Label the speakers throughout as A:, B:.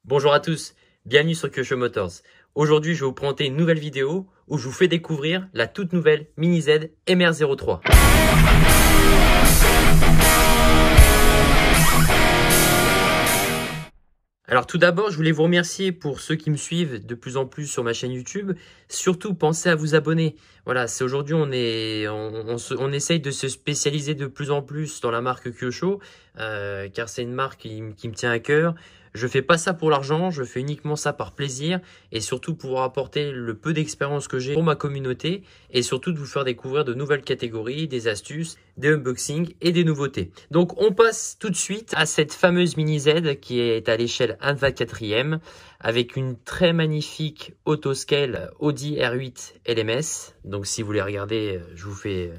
A: Bonjour à tous, bienvenue sur Kyosho Motors. Aujourd'hui, je vais vous présenter une nouvelle vidéo où je vous fais découvrir la toute nouvelle Mini Z MR03. Alors tout d'abord, je voulais vous remercier pour ceux qui me suivent de plus en plus sur ma chaîne YouTube. Surtout, pensez à vous abonner. Voilà, c'est aujourd'hui on essaye de se spécialiser de plus en plus dans la marque Kyosho, car c'est une marque qui me tient à cœur. Je fais pas ça pour l'argent, je fais uniquement ça par plaisir et surtout pour apporter le peu d'expérience que j'ai pour ma communauté et surtout de vous faire découvrir de nouvelles catégories, des astuces, des unboxings et des nouveautés. Donc on passe tout de suite à cette fameuse Mini Z qui est à l'échelle 1/24e avec une très magnifique autoscale Audi R8 LMS. Donc si vous voulez regarder, je vous fais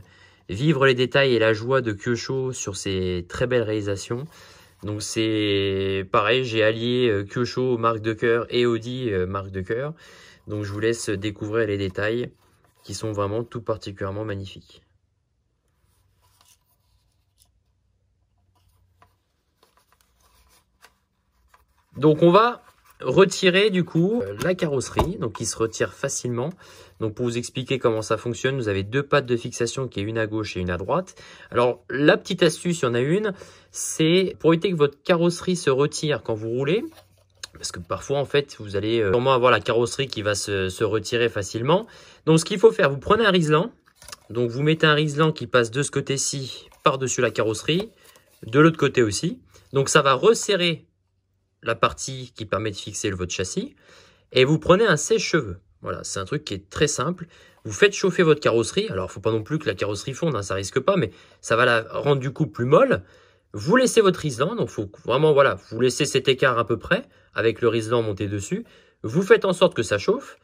A: vivre les détails et la joie de Kyosho sur ces très belles réalisations. Donc c'est pareil, j'ai allié Kyosho, marque de cœur, et Audi, marque de cœur. Donc je vous laisse découvrir les détails qui sont vraiment tout particulièrement magnifiques. Donc on va retirer du coup la carrosserie, donc qui se retire facilement. Donc pour vous expliquer comment ça fonctionne, vous avez deux pattes de fixation qui est une à gauche et une à droite. Alors la petite astuce, il y en a une, c'est pour éviter que votre carrosserie se retire quand vous roulez. Parce que parfois, en fait, vous allez sûrement avoir la carrosserie qui va se retirer facilement. Donc, ce qu'il faut faire, vous prenez un riselant. Donc, vous mettez un riselant qui passe de ce côté-ci par-dessus la carrosserie. De l'autre côté aussi. Donc, ça va resserrer la partie qui permet de fixer votre châssis. Et vous prenez un sèche-cheveux. Voilà, c'est un truc qui est très simple. Vous faites chauffer votre carrosserie. Alors, il ne faut pas non plus que la carrosserie fonde, hein, ça risque pas. Mais ça va la rendre du coup plus molle. Vous laissez votre riselant, donc il faut vraiment, voilà, vous laissez cet écart à peu près, avec le riselant monté dessus. Vous faites en sorte que ça chauffe,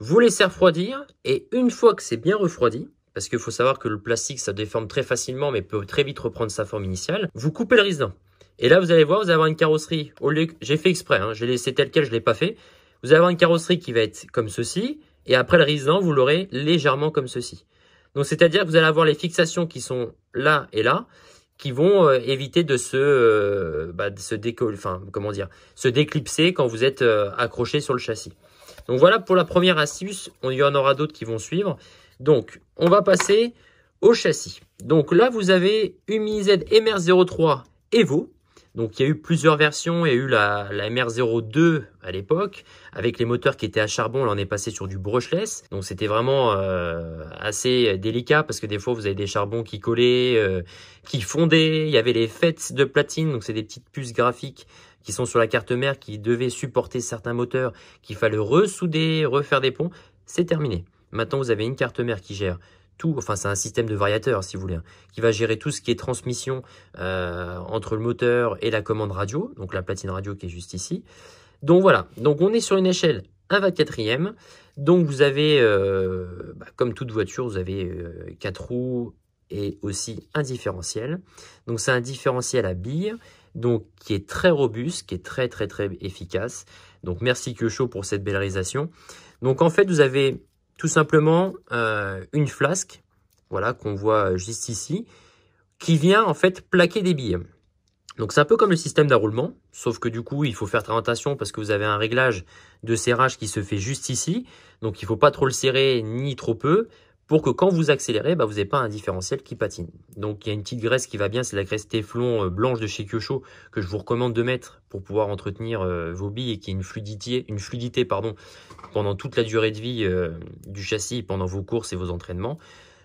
A: vous laissez refroidir, et une fois que c'est bien refroidi, parce qu'il faut savoir que le plastique, ça déforme très facilement, mais peut très vite reprendre sa forme initiale, vous coupez le riselant. Et là, vous allez voir, vous allez avoir une carrosserie, j'ai fait exprès, hein, j'ai laissé tel quel, je ne l'ai pas fait. Vous allez avoir une carrosserie qui va être comme ceci, et après le riselant, vous l'aurez légèrement comme ceci. Donc, c'est-à-dire que vous allez avoir les fixations qui sont là et là, qui vont éviter de se déclipser quand vous êtes accroché sur le châssis. Donc voilà pour la première astuce, il y en aura d'autres qui vont suivre. Donc on va passer au châssis. Donc là vous avez une Mini Z MR03 Evo. Donc il y a eu plusieurs versions, il y a eu la MR02 à l'époque, avec les moteurs qui étaient à charbon, là on est passé sur du brushless. Donc c'était vraiment assez délicat parce que des fois vous avez des charbons qui collaient, qui fondaient, il y avait les FET de platine, donc c'est des petites puces graphiques qui sont sur la carte mère qui devaient supporter certains moteurs, qu'il fallait ressouder, refaire des ponts. C'est terminé. Maintenant vous avez une carte mère qui gère tout, enfin c'est un système de variateur si vous voulez, hein, qui va gérer tout ce qui est transmission entre le moteur et la commande radio, donc la platine radio qui est juste ici. Donc voilà, donc on est sur une échelle 1/24e, donc vous avez, comme toute voiture, vous avez 4 roues et aussi un différentiel. Donc c'est un différentiel à billes, donc qui est très robuste, qui est très efficace. Donc merci Kyosho pour cette belle réalisation. Donc en fait vous avez tout simplement une flasque, voilà, qu'on voit juste ici, qui vient en fait plaquer des billes. Donc c'est un peu comme le système d'enroulement, sauf que du coup il faut faire très attention parce que vous avez un réglage de serrage qui se fait juste ici. Donc il ne faut pas trop le serrer ni trop peu pour que quand vous accélérez, vous n'avez pas un différentiel qui patine. Donc il y a une petite graisse qui va bien, c'est la graisse Téflon blanche de chez Kyosho que je vous recommande de mettre pour pouvoir entretenir vos billes et qui ait une fluidité pendant toute la durée de vie du châssis, pendant vos courses et vos entraînements.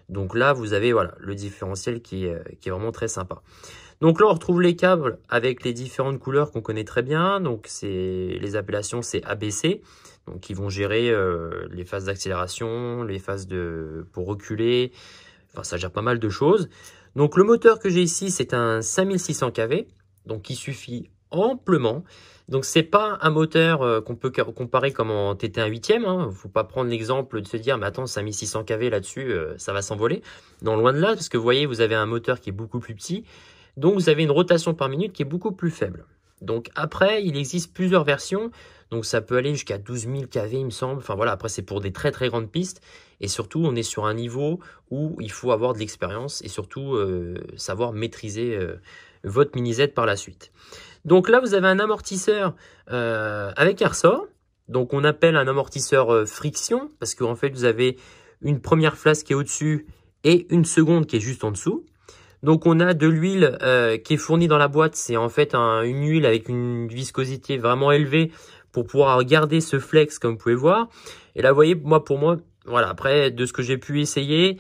A: Donc là, vous avez voilà, le différentiel qui est vraiment très sympa. Donc là, on retrouve les câbles avec les différentes couleurs qu'on connaît très bien. Donc les appellations, c'est ABC. Donc qui vont gérer les phases d'accélération, les phases pour reculer. Enfin, ça gère pas mal de choses. Donc le moteur que j'ai ici, c'est un 5600 kV. Donc qui suffit amplement. Donc c'est pas un moteur qu'on peut comparer comme en TT1 8e. Hein. Faut pas prendre l'exemple de se dire mais attends 5600 kV là-dessus, ça va s'envoler. Non, loin de là, parce que vous voyez, vous avez un moteur qui est beaucoup plus petit. Donc vous avez une rotation par minute qui est beaucoup plus faible. Donc après, il existe plusieurs versions. Donc ça peut aller jusqu'à 12 000 kV, il me semble. Enfin voilà, après c'est pour des très grandes pistes. Et surtout, on est sur un niveau où il faut avoir de l'expérience et surtout savoir maîtriser votre Mini Z par la suite. Donc là, vous avez un amortisseur avec un ressort. Donc on appelle un amortisseur friction parce qu'en fait, vous avez une première flasque qui est au-dessus et une seconde qui est juste en dessous. Donc on a de l'huile qui est fournie dans la boîte. C'est en fait une huile avec une viscosité vraiment élevée pour pouvoir garder ce flex comme vous pouvez voir. Et là, vous voyez, pour moi, voilà, après de ce que j'ai pu essayer,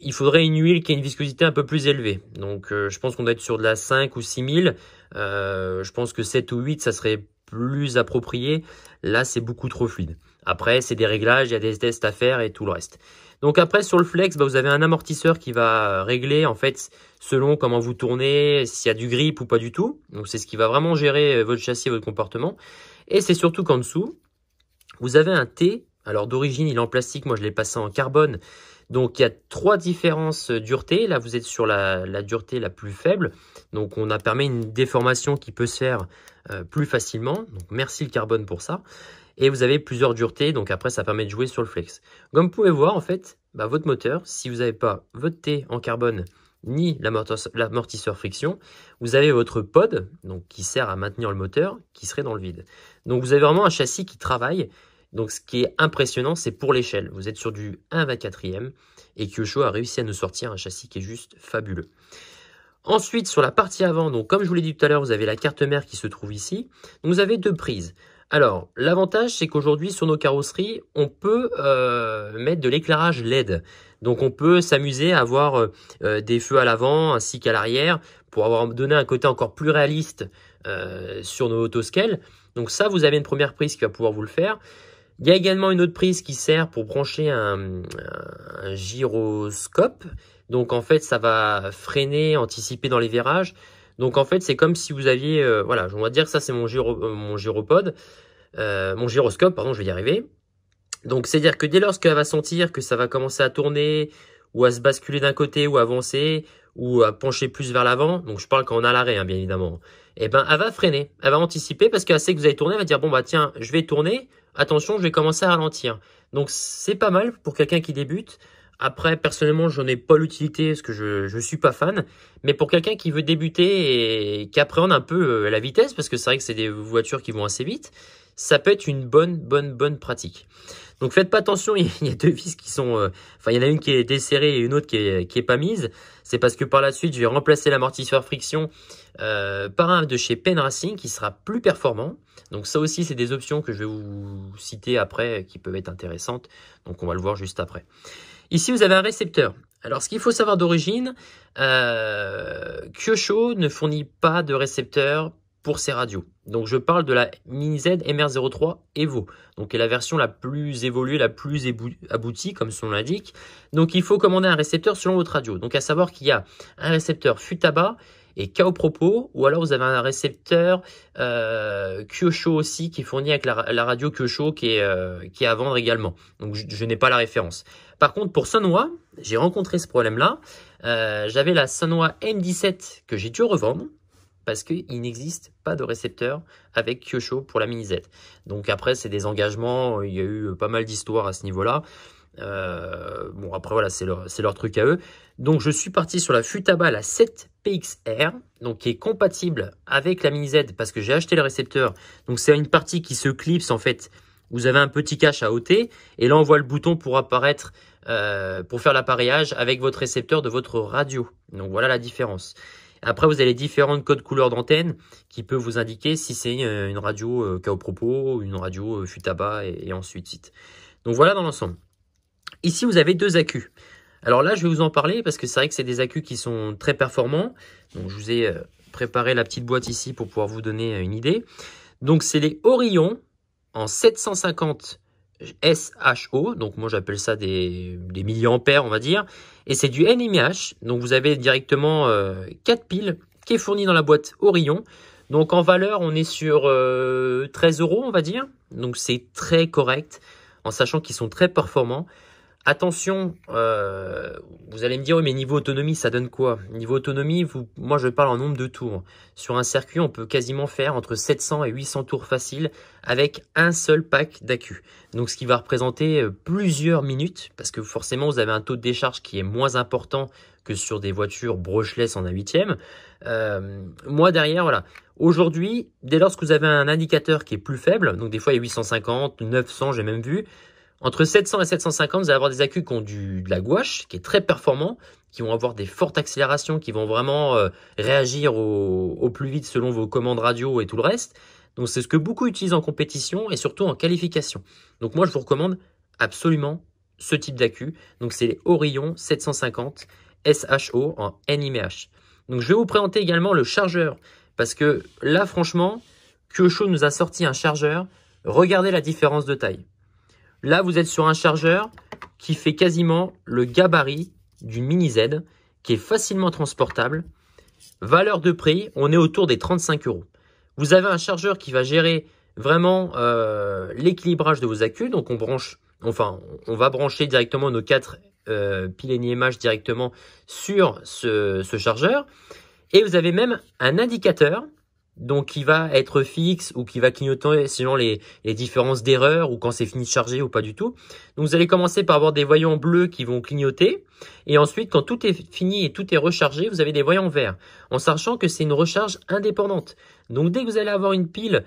A: il faudrait une huile qui ait une viscosité un peu plus élevée. Donc je pense qu'on doit être sur de la 5 ou 6000. Je pense que 7 ou 8, ça serait plus approprié. Là, c'est beaucoup trop fluide. Après, c'est des réglages, il y a des tests à faire et tout le reste. Donc après, sur le flex, vous avez un amortisseur qui va régler en fait selon comment vous tournez, s'il y a du grip ou pas du tout. Donc c'est ce qui va vraiment gérer votre châssis et votre comportement. Et c'est surtout qu'en dessous, vous avez un T. Alors d'origine, il est en plastique. Moi, je l'ai passé en carbone. Donc il y a 3 différences dureté. Là, vous êtes sur la dureté la plus faible. Donc on a permis une déformation qui peut se faire plus facilement. Donc merci le carbone pour ça. Et vous avez plusieurs duretés, donc après ça permet de jouer sur le flex. Comme vous pouvez voir en fait, votre moteur, si vous n'avez pas votre T en carbone ni l'amortisseur friction, vous avez votre pod, donc qui sert à maintenir le moteur, qui serait dans le vide. Donc vous avez vraiment un châssis qui travaille. Donc ce qui est impressionnant, c'est pour l'échelle. Vous êtes sur du 1/24e et Kyosho a réussi à nous sortir un châssis qui est juste fabuleux. Ensuite, sur la partie avant, donc comme je vous l'ai dit tout à l'heure, vous avez la carte mère qui se trouve ici. Donc vous avez 2 prises. Alors, l'avantage, c'est qu'aujourd'hui, sur nos carrosseries, on peut mettre de l'éclairage LED. Donc, on peut s'amuser à avoir des feux à l'avant ainsi qu'à l'arrière pour donné un côté encore plus réaliste sur nos autoscales. Donc ça, vous avez une première prise qui va pouvoir vous le faire. Il y a également une autre prise qui sert pour brancher un gyroscope. Donc, en fait, ça va freiner, anticiper dans les virages. Donc en fait, c'est comme si vous aviez, voilà, on va dire que ça c'est mon gyroscope, pardon, je vais y arriver. Donc c'est-à-dire que dès lors qu'elle va sentir que ça va commencer à tourner ou à se basculer d'un côté ou à avancer ou à pencher plus vers l'avant, donc je parle quand on a l'arrêt, hein, bien évidemment, et ben elle va freiner, elle va anticiper parce qu'elle sait que vous allez tourner, elle va dire bon bah tiens, je vais tourner, attention, je vais commencer à ralentir. Donc c'est pas mal pour quelqu'un qui débute. Après, personnellement, j'en ai pas l'utilité parce que je suis pas fan. Mais pour quelqu'un qui veut débuter et qui appréhende un peu la vitesse, parce que c'est vrai que c'est des voitures qui vont assez vite, ça peut être une bonne pratique. Donc faites pas attention, il y a 2 vis qui sont... Enfin, il y en a une qui est desserrée et une autre qui est pas mise. C'est parce que par la suite, je vais remplacer l'amortisseur friction par un de chez Penn Racing qui sera plus performant. Donc ça aussi, c'est des options que je vais vous citer après qui peuvent être intéressantes. Donc on va le voir juste après. Ici, vous avez un récepteur. Alors, ce qu'il faut savoir d'origine, Kyosho ne fournit pas de récepteur pour ses radios. Donc, je parle de la Mini Z MR03 Evo, donc qui est la version la plus évoluée, la plus aboutie, comme son nom l'indique. Donc, il faut commander un récepteur selon votre radio. Donc, à savoir qu'il y a un récepteur Futaba et Kaopropos, ou alors vous avez un récepteur Kyosho aussi qui est fourni avec la radio Kyosho qui est à vendre également. Donc, je n'ai pas la référence. Par contre, pour Sunwa, j'ai rencontré ce problème-là. J'avais la Sunwa M17 que j'ai dû revendre parce qu'il n'existe pas de récepteur avec Kyosho pour la Mini Z. Donc après, c'est des engagements. Il y a eu pas mal d'histoires à ce niveau-là. Bon, après, voilà, c'est leur truc à eux. Donc, je suis parti sur la Futaba, la 7PXR, donc qui est compatible avec la Mini Z parce que j'ai acheté le récepteur. Donc, c'est une partie qui se clipse en fait. Vous avez un petit cache à ôter et là on voit le bouton pour apparaître pour faire l'appareillage avec votre récepteur de votre radio. Donc voilà la différence. Après vous avez différents codes couleurs d'antenne qui peuvent vous indiquer si c'est une radio Kaopropos ou une radio Futaba et ensuite suite. Donc voilà dans l'ensemble. Ici vous avez 2 accus. Alors là je vais vous en parler parce que c'est vrai que c'est des accus qui sont très performants. Donc je vous ai préparé la petite boîte ici pour pouvoir vous donner une idée. Donc c'est les Orion en 750 SHO, donc moi j'appelle ça des milliampères on va dire, et c'est du NMH, donc vous avez directement 4 piles qui est fourni dans la boîte Orion, donc en valeur on est sur 13 € on va dire, donc c'est très correct, en sachant qu'ils sont très performants. Attention, vous allez me dire, oui, mais niveau autonomie, ça donne quoi? Niveau autonomie, moi je parle en nombre de tours. Sur un circuit, on peut quasiment faire entre 700 et 800 tours faciles avec un seul pack d'accu. Donc ce qui va représenter plusieurs minutes, parce que forcément vous avez un taux de décharge qui est moins important que sur des voitures brushless en 1/8. Moi derrière, voilà. Aujourd'hui, dès lors que vous avez un indicateur qui est plus faible, donc des fois il y a 850, 900, j'ai même vu, entre 700 et 750, vous allez avoir des accus qui ont de la gouache, qui est très performant, qui vont avoir des fortes accélérations, qui vont vraiment réagir au plus vite selon vos commandes radio et tout le reste. Donc c'est ce que beaucoup utilisent en compétition et surtout en qualification. Donc moi je vous recommande absolument ce type d'accu. Donc c'est les Orion 750 SHO en NiMH. Donc je vais vous présenter également le chargeur. Parce que là franchement, Kyosho nous a sorti un chargeur. Regardez la différence de taille. Là, vous êtes sur un chargeur qui fait quasiment le gabarit d'une Mini Z, qui est facilement transportable. Valeur de prix, on est autour des 35 €. Vous avez un chargeur qui va gérer vraiment l'équilibrage de vos accus. Donc, on va brancher directement nos 4 piles NiMH directement sur ce chargeur. Et vous avez même un indicateur, donc qui va être fixe ou qui va clignoter selon les différences d'erreur ou quand c'est fini de charger ou pas du tout. Donc vous allez commencer par avoir des voyants bleus qui vont clignoter et ensuite quand tout est fini et tout est rechargé, vous avez des voyants verts en sachant que c'est une recharge indépendante. Donc dès que vous allez avoir une pile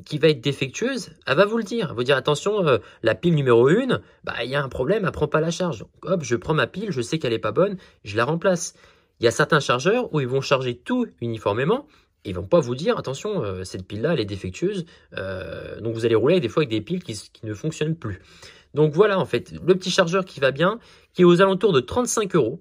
A: qui va être défectueuse, elle va vous le dire. Elle va vous dire attention, la pile numéro 1, il y a un problème, elle prend pas la charge. Donc hop, je prends ma pile, je sais qu'elle est pas bonne, je la remplace. Il y a certains chargeurs où ils vont charger tout uniformément. Ils vont pas vous dire, attention, cette pile-là, elle est défectueuse. Donc, vous allez rouler des fois avec des piles qui ne fonctionnent plus. Donc, voilà, en fait, le petit chargeur qui va bien, qui est aux alentours de 35 €.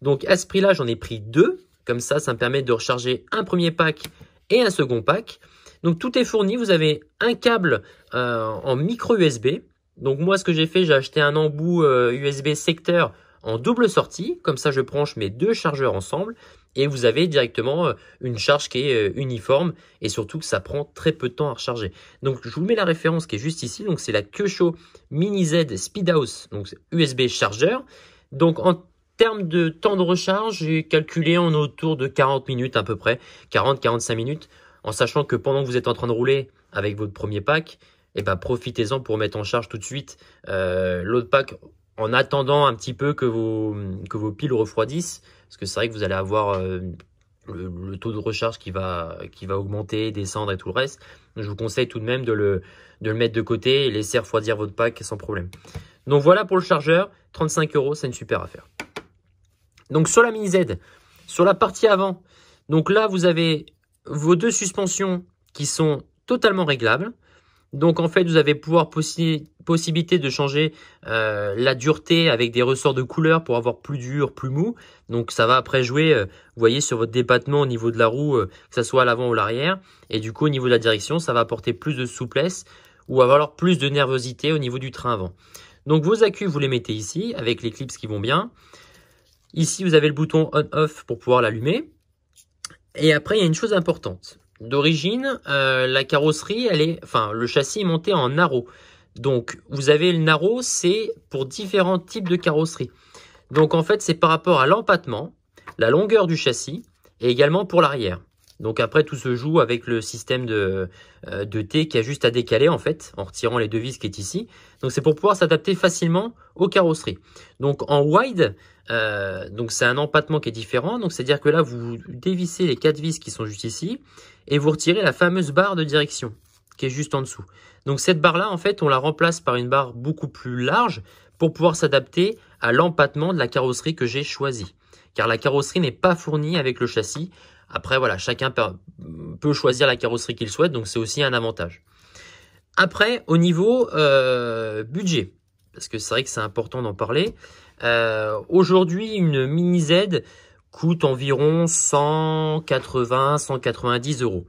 A: Donc, à ce prix-là, j'en ai pris 2. Comme ça me permet de recharger un premier pack et un second pack. Donc, tout est fourni. Vous avez un câble en micro USB. Donc, moi, ce que j'ai fait, j'ai acheté un embout USB secteur en double sortie. Comme ça, je branche mes 2 chargeurs ensemble. Et vous avez directement une charge qui est uniforme et surtout que ça prend très peu de temps à recharger. Donc je vous mets la référence qui est juste ici. Donc c'est la Kyosho Mini Z Speedhouse, donc USB chargeur. Donc en termes de temps de recharge, j'ai calculé en autour de 40 minutes à peu près, 40-45 minutes, en sachant que pendant que vous êtes en train de rouler avec votre premier pack, profitez-en pour mettre en charge tout de suite l'autre pack en attendant un petit peu que vos piles refroidissent. Parce que c'est vrai que vous allez avoir le taux de recharge qui va augmenter, descendre et tout le reste. Donc, je vous conseille tout de même de le mettre de côté et laisser refroidir votre pack sans problème. Donc voilà pour le chargeur, 35 €, c'est une super affaire. Donc sur la Mini Z, sur la partie avant, donc là vous avez vos 2 suspensions qui sont totalement réglables. Donc en fait, vous avez possibilité de changer la dureté avec des ressorts de couleur pour avoir plus dur, plus mou. Donc ça va après jouer, vous voyez, sur votre débattement au niveau de la roue, que ce soit à l'avant ou l'arrière. Et du coup, au niveau de la direction, ça va apporter plus de souplesse ou avoir plus de nervosité au niveau du train avant. Donc vos accus, vous les mettez ici avec les clips qui vont bien. Ici, vous avez le bouton on-off pour pouvoir l'allumer. Et après, il y a une chose importante. D'origine, la carrosserie, le châssis est monté en Narrow. Donc, vous avez le Narrow, c'est pour différents types de carrosserie. Donc, en fait, c'est par rapport à l'empattement, la longueur du châssis et également pour l'arrière. Donc, après, tout se joue avec le système de T qui a juste à décaler, en fait, en retirant les 2 vis qui est ici. Donc, c'est pour pouvoir s'adapter facilement aux carrosseries. Donc, en wide, donc c'est un empattement qui est différent. Donc, c'est-à-dire que là, vous dévissez les 4 vis qui sont juste ici et vous retirez la fameuse barre de direction qui est juste en dessous. Donc, cette barre-là, en fait, on la remplace par une barre beaucoup plus large pour pouvoir s'adapter à l'empattement de la carrosserie que j'ai choisi. Car la carrosserie n'est pas fournie avec le châssis. Après, voilà, chacun peut choisir la carrosserie qu'il souhaite, donc c'est aussi un avantage. Après, au niveau budget, parce que c'est vrai que c'est important d'en parler, aujourd'hui, une Mini Z coûte environ 180-190 €.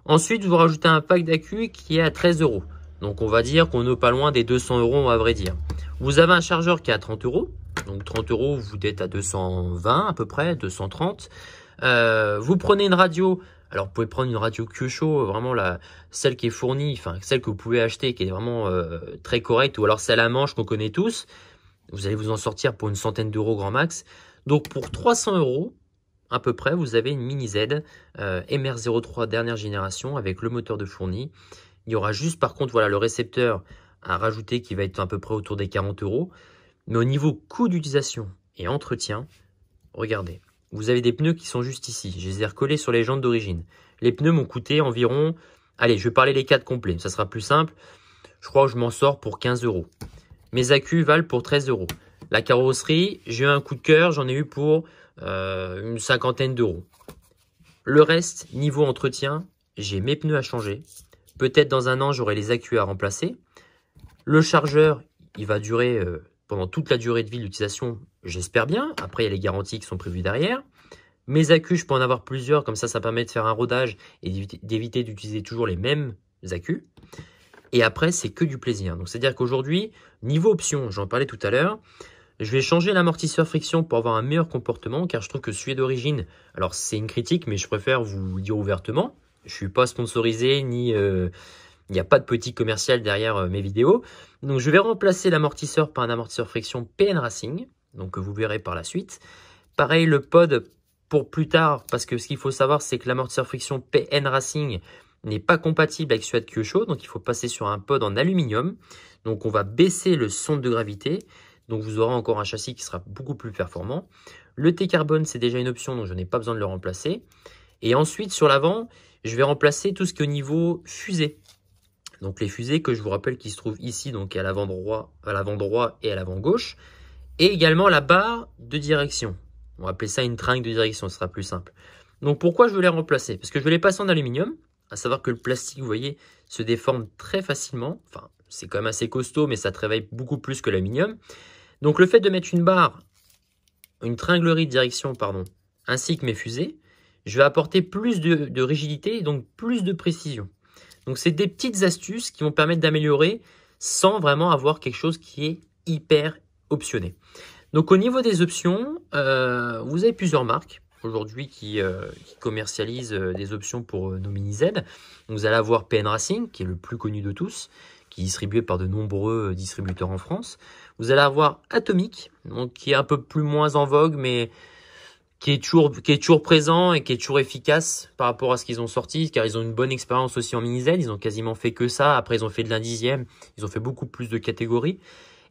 A: Ensuite, vous rajoutez un pack d'accu qui est à 13 €. Donc, on va dire qu'on n'est pas loin des 200 € à vrai dire. Vous avez un chargeur qui est à 30 €. Donc, 30 €, vous êtes à 220 à peu près, 230. Vous prenez une radio. Alors, vous pouvez prendre une radio Kyosho, vraiment celle qui est fournie, enfin celle que vous pouvez acheter, qui est vraiment très correcte, ou alors celle à manche qu'on connaît tous. Vous allez vous en sortir pour une centaine d'euros grand max. Donc pour 300 euros, à peu près, vous avez une Mini Z MR03 dernière génération avec le moteur de fourni. Il y aura juste par contre voilà, le récepteur à rajouter qui va être à peu près autour des 40 euros. Mais au niveau coût d'utilisation et entretien, regardez, vous avez des pneus qui sont juste ici. Je les ai recollés sur les jantes d'origine. Les pneus m'ont coûté environ, allez, je vais parler les 4 complets, ça sera plus simple. Je crois que je m'en sors pour 15 euros. Mes accus valent pour 13 euros. La carrosserie, j'ai eu un coup de cœur, j'en ai eu pour une cinquantaine d'euros. Le reste, niveau entretien, j'ai mes pneus à changer. Peut-être dans un an, j'aurai les accus à remplacer. Le chargeur, il va durer pendant toute la durée de vie de l'utilisation, j'espère bien. Après, il y a les garanties qui sont prévues derrière. Mes accus, je peux en avoir plusieurs, comme ça permet de faire un rodage et d'éviter d'utiliser toujours les mêmes accus. Et après, c'est que du plaisir. Donc, c'est-à-dire qu'aujourd'hui, niveau option, j'en parlais tout à l'heure, je vais changer l'amortisseur friction pour avoir un meilleur comportement, car je trouve que celui d'origine, alors c'est une critique, mais je préfère vous le dire ouvertement. Je ne suis pas sponsorisé, ni il n'y a pas de petit commercial derrière mes vidéos. Donc, je vais remplacer l'amortisseur par un amortisseur friction PN Racing, donc que vous verrez par la suite. Pareil, le pod pour plus tard, parce que ce qu'il faut savoir, c'est que l'amortisseur friction PN Racing n'est pas compatible avec celui de Kyosho, donc il faut passer sur un pod en aluminium. Donc, on va baisser le centre de gravité. Donc, vous aurez encore un châssis qui sera beaucoup plus performant. Le T-Carbone, c'est déjà une option, donc je n'ai pas besoin de le remplacer. Et ensuite, sur l'avant, je vais remplacer tout ce qui est au niveau fusée. Donc, les fusées que je vous rappelle qui se trouvent ici, donc à l'avant droit et à l'avant gauche. Et également la barre de direction. On va appeler ça une tringle de direction, ce sera plus simple. Donc, pourquoi je veux les remplacer? Parce que je veux les passer en aluminium. À savoir que le plastique, vous voyez, se déforme très facilement. Enfin, c'est quand même assez costaud, mais ça travaille beaucoup plus que l'aluminium. Donc, le fait de mettre une barre, une tringlerie de direction, pardon, ainsi que mes fusées, je vais apporter plus de rigidité et donc plus de précision. Donc, c'est des petites astuces qui vont permettre d'améliorer sans vraiment avoir quelque chose qui est hyper optionné. Donc, au niveau des options, vous avez plusieurs marques aujourd'hui qui commercialisent des options pour nos Mini Z. Donc, vous allez avoir PN Racing, qui est le plus connu de tous, qui est distribué par de nombreux distributeurs en France. Vous allez avoir Atomic, donc qui est un peu plus moins en vogue, mais qui est toujours présent et qui est toujours efficace par rapport à ce qu'ils ont sorti, car ils ont une bonne expérience aussi en Mini Z. Ils ont quasiment fait que ça. Après, ils ont fait de l'indizième. Ils ont fait beaucoup plus de catégories.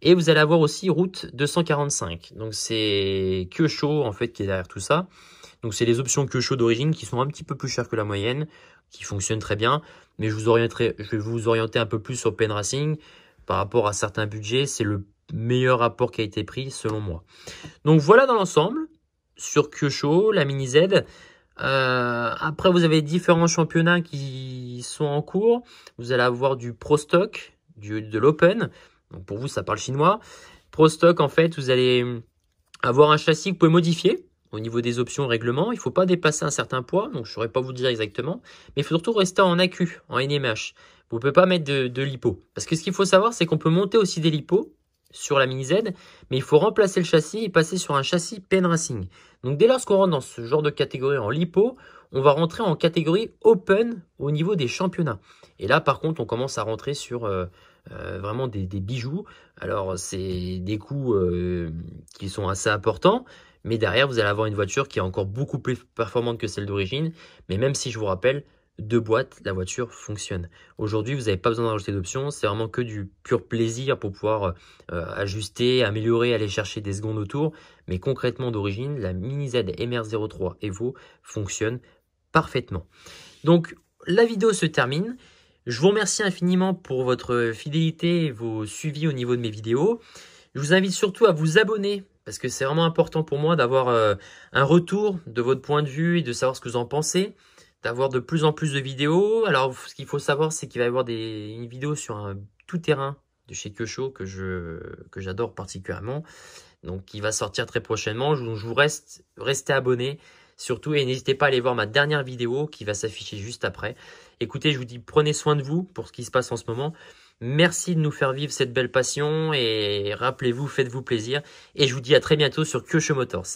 A: Et vous allez avoir aussi Route 245. Donc, c'est Kyosho, en fait, qui est derrière tout ça. Donc, c'est les options Kyosho d'origine qui sont un petit peu plus chères que la moyenne, qui fonctionnent très bien. Mais je vais vous orienter un peu plus sur PN Racing. Par rapport à certains budgets, c'est le meilleur rapport qui a été pris, selon moi. Donc, voilà dans l'ensemble, sur Kyosho, la Mini Z. Après, vous avez différents championnats qui sont en cours. Vous allez avoir du Pro Stock, de l'Open. Donc, pour vous, ça parle chinois. Pro Stock, en fait, vous allez avoir un châssis que vous pouvez modifier au niveau des options règlement. Il ne faut pas dépasser un certain poids, donc je ne saurais pas vous dire exactement. Mais il faut surtout rester en AQ, en NMH. Vous ne pouvez pas mettre de lipo. Parce que ce qu'il faut savoir, c'est qu'on peut monter aussi des lipos sur la Mini Z, mais il faut remplacer le châssis et passer sur un châssis PN Racing. Donc, dès lors qu'on rentre dans ce genre de catégorie en lipo, on va rentrer en catégorie Open au niveau des championnats. Et là, par contre, on commence à rentrer sur vraiment des bijoux. Alors, c'est des coûts qui sont assez importants. Mais derrière, vous allez avoir une voiture qui est encore beaucoup plus performante que celle d'origine. Mais même si je vous rappelle, 2 boîtes, la voiture fonctionne. Aujourd'hui, vous n'avez pas besoin d'ajouter d'options. C'est vraiment que du pur plaisir pour pouvoir ajuster, améliorer, aller chercher des secondes autour. Mais concrètement, d'origine, la Mini Z MR03 Evo fonctionne parfaitement. Donc, la vidéo se termine. Je vous remercie infiniment pour votre fidélité et vos suivis au niveau de mes vidéos. Je vous invite surtout à vous abonner parce que c'est vraiment important pour moi d'avoir un retour de votre point de vue et de savoir ce que vous en pensez, d'avoir de plus en plus de vidéos. Alors, ce qu'il faut savoir, c'est qu'il va y avoir une vidéo sur un tout-terrain de chez Kyosho que j'adore particulièrement. Donc, qui va sortir très prochainement. Je vous restez abonnés surtout et n'hésitez pas à aller voir ma dernière vidéo qui va s'afficher juste après. Écoutez, je vous dis prenez soin de vous pour ce qui se passe en ce moment. Merci de nous faire vivre cette belle passion et rappelez-vous, faites-vous plaisir. Et je vous dis à très bientôt sur Kyosho Motors.